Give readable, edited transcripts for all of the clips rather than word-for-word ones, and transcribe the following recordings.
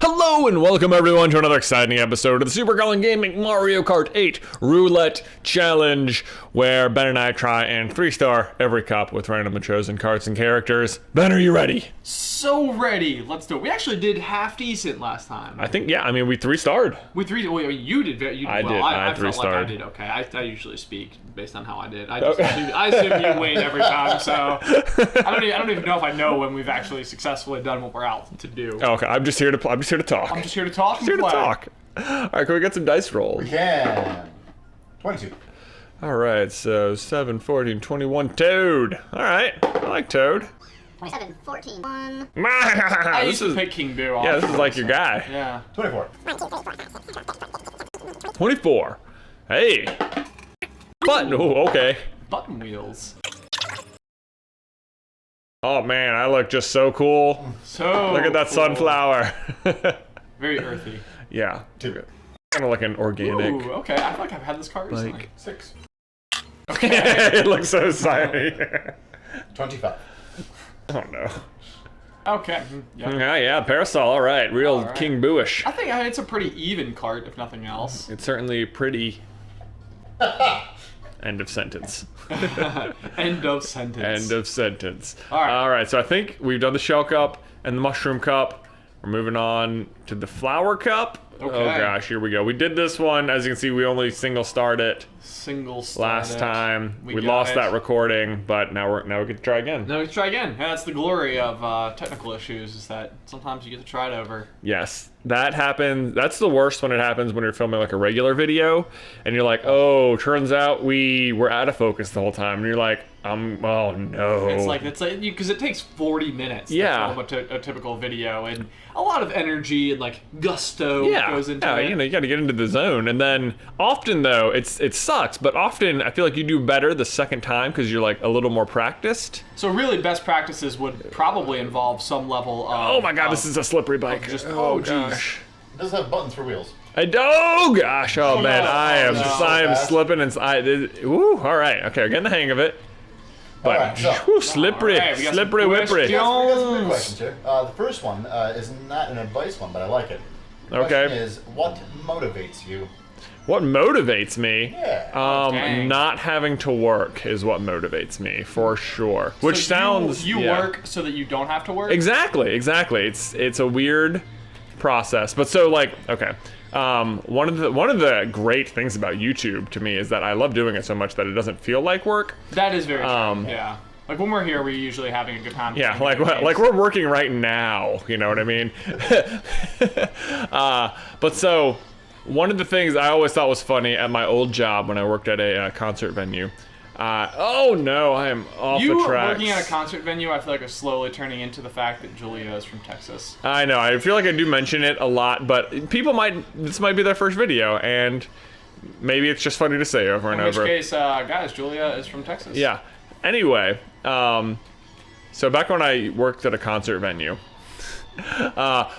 Hello and welcome everyone to another exciting episode of the Super Carlin Gaming Mario Kart 8 Roulette Challenge, where Ben and I try and 3-star every cup with randomly chosen carts and characters. Ben, are you ready? So ready. Let's do it. We actually did half decent last time. I think, yeah, I mean, we 3-starred. Well, you did. I did. I felt like I 3-starred. did okay. I usually speak based on how I did. I assume you win every time, so I don't even know if I know when we've actually successfully done what we're out to do. Okay, I'm just here to talk. I'm just here to talk. Here to talk. All right, can we get some dice rolls? We can. 22. All right, so 7, 14, 21, Toad. All right, I like Toad. 27, 14, 1. I used to pick King Boo. Yeah, this is like your guy. Yeah. 24. 24. Hey. Button. Oh, okay. Button wheels. Oh man, I look just so cool. So Look at that cool. sunflower. Very earthy. Yeah. 2. Kind of like an organic. Ooh, okay. I feel like I've had this card recently. Like- 6. Okay. It looks so shiny. 25. Oh no. Okay. Yeah. Yeah, parasol. All right, real All right. King Booish. I think it's a pretty even card, if nothing else. It's certainly pretty. End of sentence. End of sentence. End of sentence. All right. All right. So I think we've done the shell cup and the mushroom cup. We're moving on to the flower cup. Okay. Oh gosh, here we go. We did this one. As you can see, we only single-starred it Single last time. We got lost it. that recording, but now we get to try again. No, we try again. Yeah, that's the glory of technical issues, is that sometimes you get to try it over. Yes, that happens. That's the worst when it happens when you're filming like a regular video, and you're like, oh, turns out we were out of focus the whole time, and you're like, oh no. It's like because it takes 40 minutes Yeah. to film a typical video, and a lot of energy and like gusto goes into it. you got to get into the zone, and then often though it sucks, but often I feel like you do better the second time because you're like a little more practiced. So really, best practices would probably involve some level of. Oh my god, this is a slippery bike. Just oh geez. gosh. It does have buttons for wheels. Oh gosh, oh man, no, I am no. slipping and ooh, all right, okay, we're getting the hang of it. But Alright, so- whew, slippery, Alright, we got some slippery whippery. questions. We got some good questions here. The first one is not an advice one, but I like it. The Okay. question is, what motivates you? What motivates me? Yeah. Dang. Not having to work is what motivates me for sure. Which So sounds you yeah. work so that you don't have to work. Exactly. It's a weird process, but so like okay. One of the great things about YouTube to me is that I love doing it so much that it doesn't feel like work. That is very true. Yeah. Like when we're here, we're usually having a good time. Yeah, playing like video like games. we're working right now. You know what I mean? But so one of the things I always thought was funny at my old job when I worked at a concert venue. Oh no, I am off You the tracks. working at a concert venue, I feel like, is slowly turning into the fact that Julia is from Texas. I know. I feel like I do mention it a lot, but this might be their first video, and maybe it's just funny to say over and In which over. case, guys, Julia is from Texas. Yeah. Anyway, so back when I worked at a concert venue,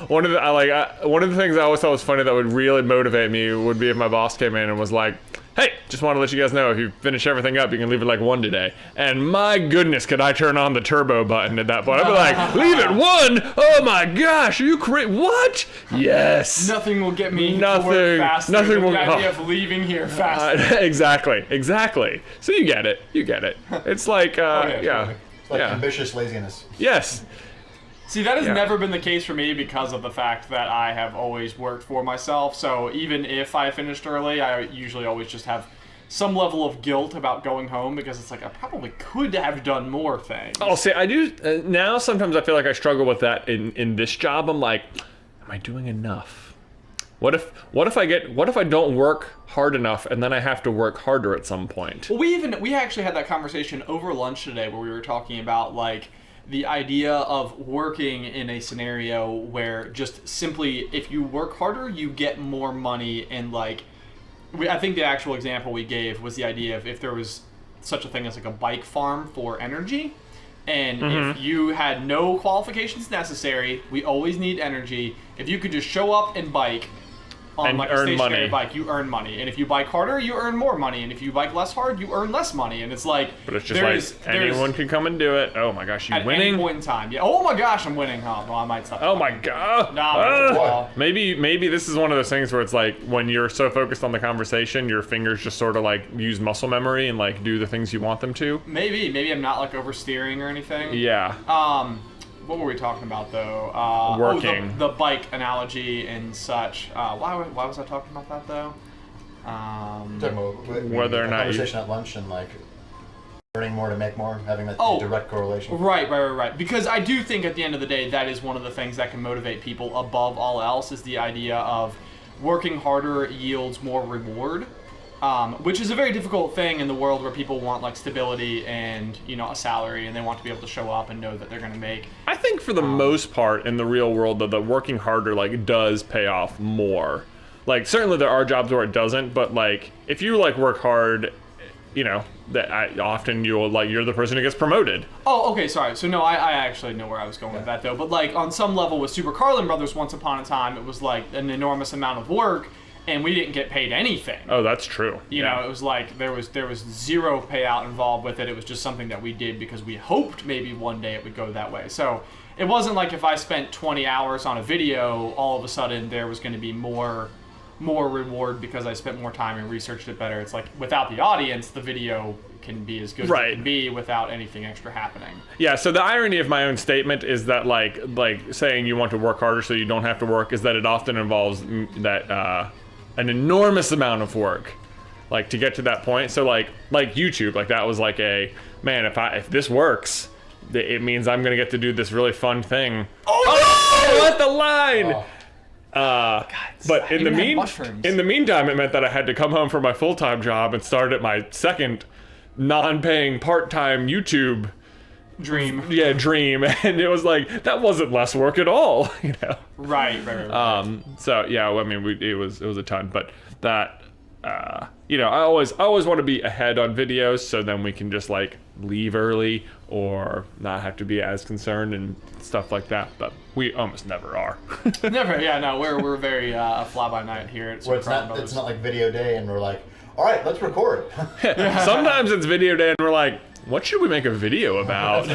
one of the things I always thought was funny that would really motivate me would be if my boss came in and was like, "Hey, just want to let you guys know if you finish everything up, you can leave it like 1 today." And my goodness, could I turn on the turbo button at that point? I'd be like, "Leave it 1? Oh my gosh, are you crazy? What? Yes." Nothing will get me to Nothing- work faster nothing than will- the idea oh. of leaving here faster. Exactly. So you get it. It's like, yeah, yeah. totally. It's like Yeah. ambitious laziness. Yes. See, that has Yeah. never been the case for me because of the fact that I have always worked for myself. So even if I finished early, I usually always just have some level of guilt about going home because it's like I probably could have done more things. Oh, see, I do now. Sometimes I feel like I struggle with that in this job. I'm like, am I doing enough? What if I don't work hard enough and then I have to work harder at some point? Well, we actually had that conversation over lunch today where we were talking about like the idea of working in a scenario where just simply if you work harder, you get more money and like. I think the actual example we gave was the idea of if there was such a thing as like a bike farm for energy, and if you had no qualifications necessary, we always need energy. If you could just show up and bike, on And like a earn stationary money. bike, you earn money. And if you bike harder, you earn more money. And if you bike less hard, you earn less money. And it's like, But it's just anyone can come and do it. Oh my gosh, you at winning? any point in time. Yeah. Oh my gosh, I'm winning. Oh, well, I might stop. Oh my god. Nah, Maybe this is one of those things where it's like when you're so focused on the conversation, your fingers just sort of like use muscle memory and like do the things you want them to. Maybe I'm not like oversteering or anything. Yeah. What were we talking about though? Working. The bike analogy and such. Why was I talking about that though? Talking about Whether or not you- conversation at lunch and like earning more to make more, having that Oh. direct correlation. Right. Because I do think at the end of the day, that is one of the things that can motivate people above all else is the idea of working harder yields more reward. Which is a very difficult thing in the world where people want like stability and a salary, and they want to be able to show up and know that they're going to make. I think for the most part in the real world, the working harder like does pay off more. Like certainly there are jobs where it doesn't, but like if you like work hard, often you're the person who gets promoted. Oh, okay, sorry. So no, I actually know where I was going with that though. But like on some level with Super Carlin Brothers, once upon a time, it was like an enormous amount of work, and we didn't get paid anything. Oh, that's true. You know, it was like there was zero payout involved with it. It was just something that we did because we hoped maybe one day it would go that way. So it wasn't like if I spent 20 hours on a video, all of a sudden there was going to be more reward because I spent more time and researched it better. It's like without the audience, the video can be as good as it can be without anything extra happening. Yeah, so the irony of my own statement is that like saying you want to work harder so you don't have to work is that it often involves that an enormous amount of work, like to get to that point. So like YouTube, like that was like if this works, it means I'm gonna get to do this really fun thing. Oh, at the line. But in the meantime, it meant that I had to come home from my full-time job and start at my second non-paying part-time YouTube dream. Yeah, dream, and it was like that wasn't less work at all, Right. So yeah, I mean, it was a ton, but that I always want to be ahead on videos, so then we can just like leave early or not have to be as concerned and stuff like that. But we almost never are. Never. Yeah. No, we're very fly by night here at Where it's not like video day, and we're like, all right, let's record. Sometimes it's video day, and we're like, what should we make a video about?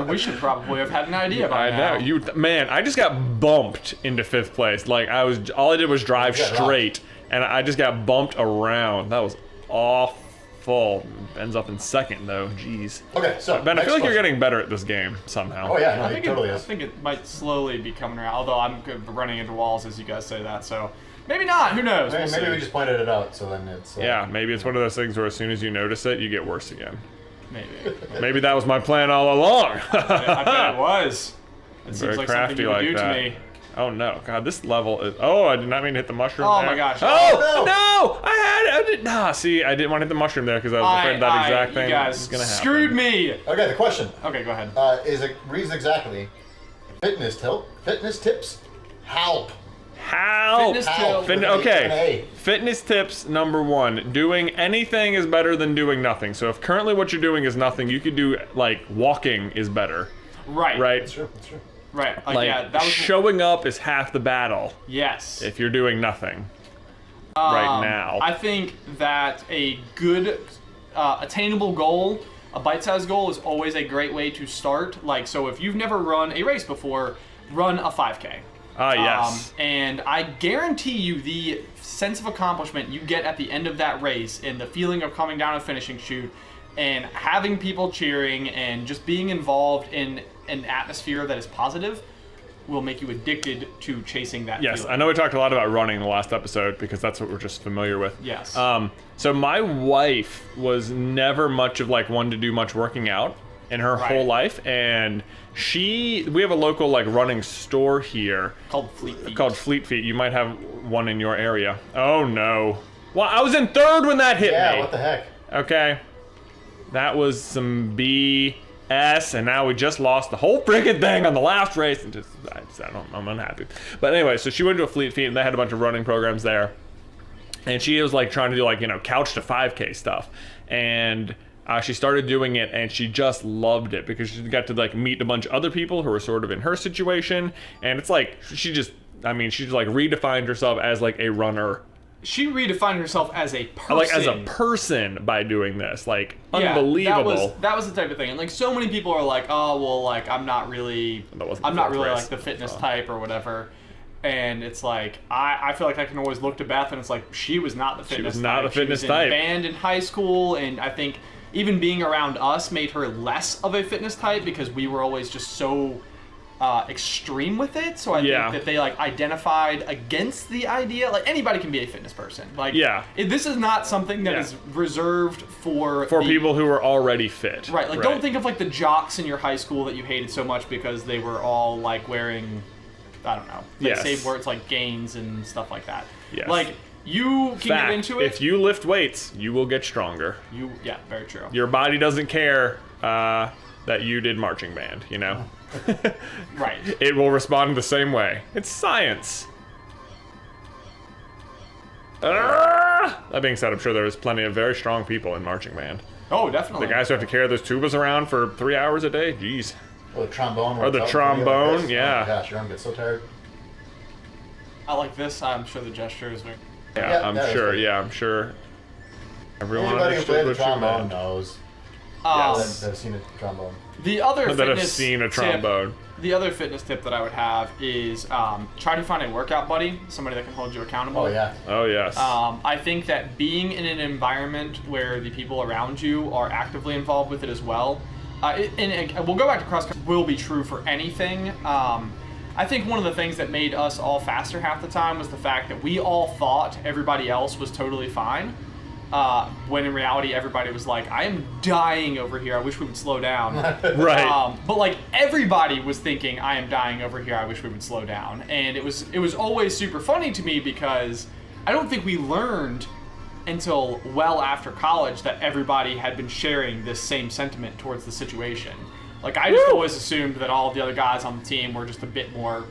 We should probably have had an idea by now. I know. I just got bumped into 5th place. Like all I did was drive straight, and I just got bumped around. That was awful. Ben's up in 2nd though. Jeez. Okay, so Ben, I feel like you're getting better at this game somehow. Oh yeah, no, I think totally I is. think it might slowly be coming around. Although I'm running into walls as you guys say that, so maybe not. Who knows? Maybe we just pointed it out, so then it's. Yeah, maybe it's one of those things where as soon as you notice it, you get worse again. Maybe. Maybe that was my plan all along. I bet it was. It seems Very like crafty something you would like do that. to me. Oh no, God, this level is. Oh, I did not mean to hit the mushroom. Oh there. my gosh. Oh no! I did. Nah, see, I didn't want to hit the mushroom there because I was afraid that exact thing you guys was gonna happen. screwed me. Okay, the question Okay, go ahead. reads exactly: fitness tips help. How? Fitness How? tip. Okay. Fitness tips number 1. Doing anything is better than doing nothing. So if currently what you're doing is nothing, you could do like walking is better. Right. Right? That's true. Right. Like yeah, that was showing up is half the battle yes. if you're doing nothing right now. I think that a good attainable goal, a bite-sized goal, is always a great way to start. Like, so if you've never run a race before, run a 5K. Yes. And I guarantee you the sense of accomplishment you get at the end of that race and the feeling of coming down a finishing chute and having people cheering and just being involved in an atmosphere that is positive will make you addicted to chasing that Yes, feeling. I know we talked a lot about running in the last episode because that's what we're just familiar with. Yes. So my wife was never much of like one to do much working out in her whole life, and we have a local like running store here Called Fleet Feet. called Fleet Feet. You might have one in your area. Oh no. Well, I was in 3rd when that hit me. Yeah, what the heck? Okay. That was some BS, and now we just lost the whole freaking thing on the last race. And I'm unhappy. But anyway, so she went to a Fleet Feet, and they had a bunch of running programs there. And she was like trying to do like, couch to 5K stuff. And she started doing it, and she just loved it because she got to like meet a bunch of other people who were sort of in her situation. And it's like she just I mean, she's like redefined herself as like a runner. She redefined herself as a person. Like as a person by doing this. Like, Yeah, unbelievable. that was the type of thing. And like so many people are like, oh well, like I'm not really like the fitness type or whatever. And it's like I feel like I can always look to Beth and it's like she was not the fitness type. She was not a fitness type. She was in band in high school, and I think even being around us made her less of a fitness type because we were always just so extreme with it. So I think that they like identified against the idea. Like anybody can be a fitness person. Like this is not something that is reserved for people who are already fit. Right. Like don't think of like the jocks in your high school that you hated so much because they were all like wearing, I don't know, they say words like gains and stuff like that. Yes. Like you can get into it. If you lift weights, you will get stronger. Very true. Your body doesn't care that you did marching band, you know? Right. It will respond the same way. It's science. That being said, I'm sure there's plenty of very strong people in marching band. Oh, definitely. The guys who have to carry those tubas around for 3 hours a day, jeez. Or the trombone. Or the trombone, yeah. Oh my gosh, your arm gets so tired. I like this. I'm sure the gesture is very... I'm sure. Everyone Anybody who played the what you trombone meant. knows. Yes. That have seen a trombone. The other That have seen a trombone. The other fitness tip that I would have is try to find a workout buddy, somebody that can hold you accountable. Oh, yeah. Oh, yes. I think that being in an environment where the people around you are actively involved with it as well, and we'll go back to cross country, will be true for anything. I think one of the things that made us all faster half the time was the fact that we all thought everybody else was totally fine. When in reality everybody was like, I am dying over here, I wish we would slow down. Right. But like everybody was thinking, I am dying over here, I wish we would slow down. And it was always super funny to me because I don't think we learned until well after college that everybody had been sharing this same sentiment towards the situation. Like I just always assumed that all of the other guys on the team were just a bit more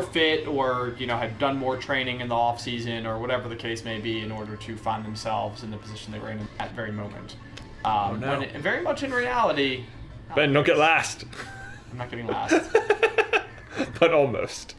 fit, or had done more training in the off season or whatever the case may be in order to find themselves in the position they were in at that very moment. When very much in reality, Ben, don't get last. I'm not getting last. But almost.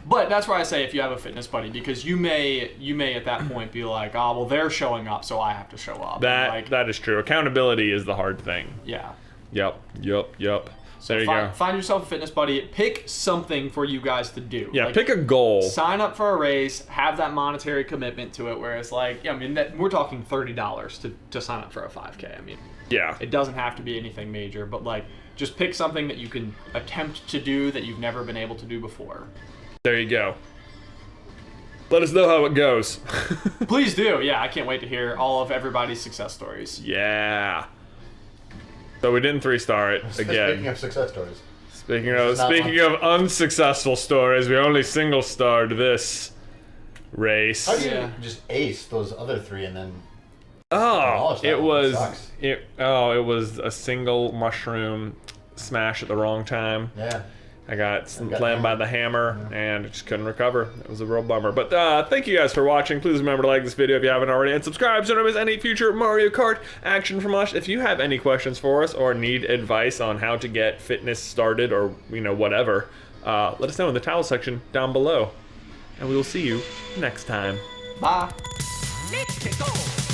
But that's why I say if you have a fitness buddy, because you may at that point be like, oh well, they're showing up, so I have to show up. That is true. Accountability is the hard thing. Yeah. Yep. So there you go. Find yourself a fitness buddy. Pick something for you guys to do. Yeah, pick a goal. Sign up for a race. Have that monetary commitment to it. Where it's like, we're talking $30 to sign up for a 5K. I mean, it doesn't have to be anything major, but like, just pick something that you can attempt to do that you've never been able to do before. There you go. Let us know how it goes. Please do. Yeah, I can't wait to hear all of everybody's success stories. Yeah. So we didn't 3-star it again. Speaking of success stories. Speaking of unsuccessful stories, we only single-starred this race. How do you just ace those other 3 and then? It was a single mushroom smash at the wrong time. Yeah. I got slammed by the hammer and just couldn't recover. It was a real bummer. But thank you guys for watching. Please remember to like this video if you haven't already, and subscribe so you don't miss any future Mario Kart action from us. If you have any questions for us or need advice on how to get fitness started or whatever, let us know in the towel section down below. And we will see you next time. Bye. Let's go.